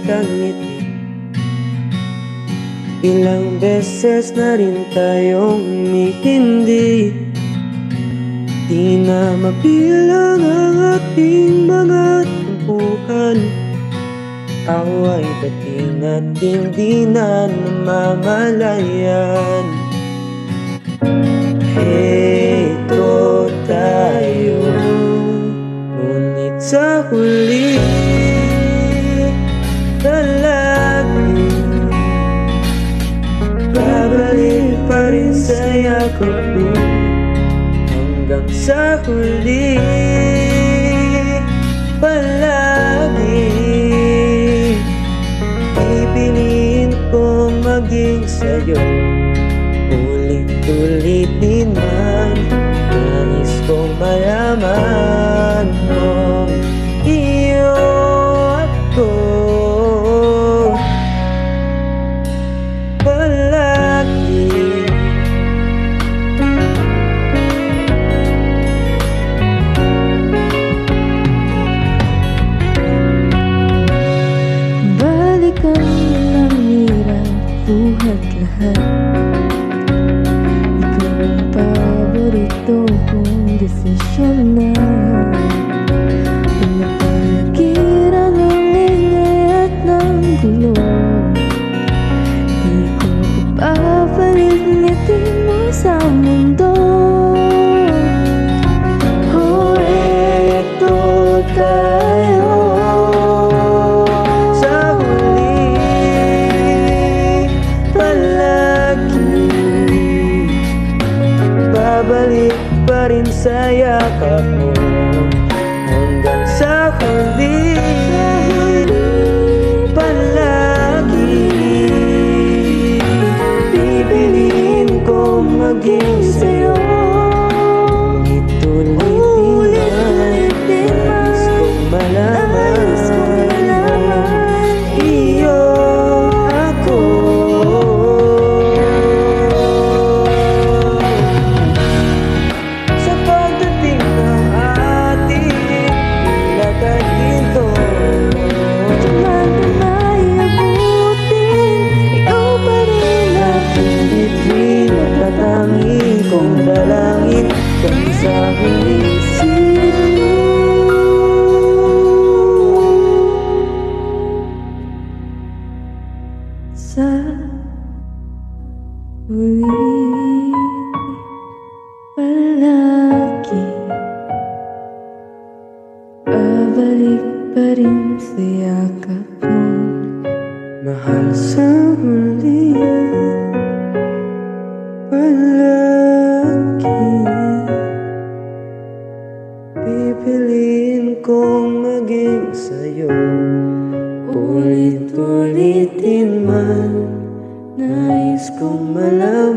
kang ngiti. Ilang beses na rin tayong humihindi. Di na mabilang ang ating mga tampuhan. Away dating at hindi na namamalayan. Heto tayo, ngunit sa huli palagi babalik pa rin sa yakap mo. Hanggang sa huli palagi pipiliin kong maging sa'yo. Ulit-ulitin man, nais kong malaman mo, iyo ako palagi. Balikan ng hirap, buhat lahat. Ikaw ang paborito kong desisyon na pinapaligiran ng ingay at ng gulo. Di ko papapalit ngiti mo sa mundo. Oh, eto tayo Sa huli palagi babalik pa rin sa yakap mo. Hanggang sa huli palagi pipiliin kong maging sa'yo. Ulit-ulitin nais kong malaman, iyo ako. Sa pagdating ng ating lakad dito, man na maiabutin, ikaw pa rin aking bituin at tatangin kong dalangin kung sa huli sa huli palagi babalik pa rin sa yakap mo. mahal. Sa huli palagi pipiliin kong maging sa'yo. Ulit-ulitin man, nais kong malaman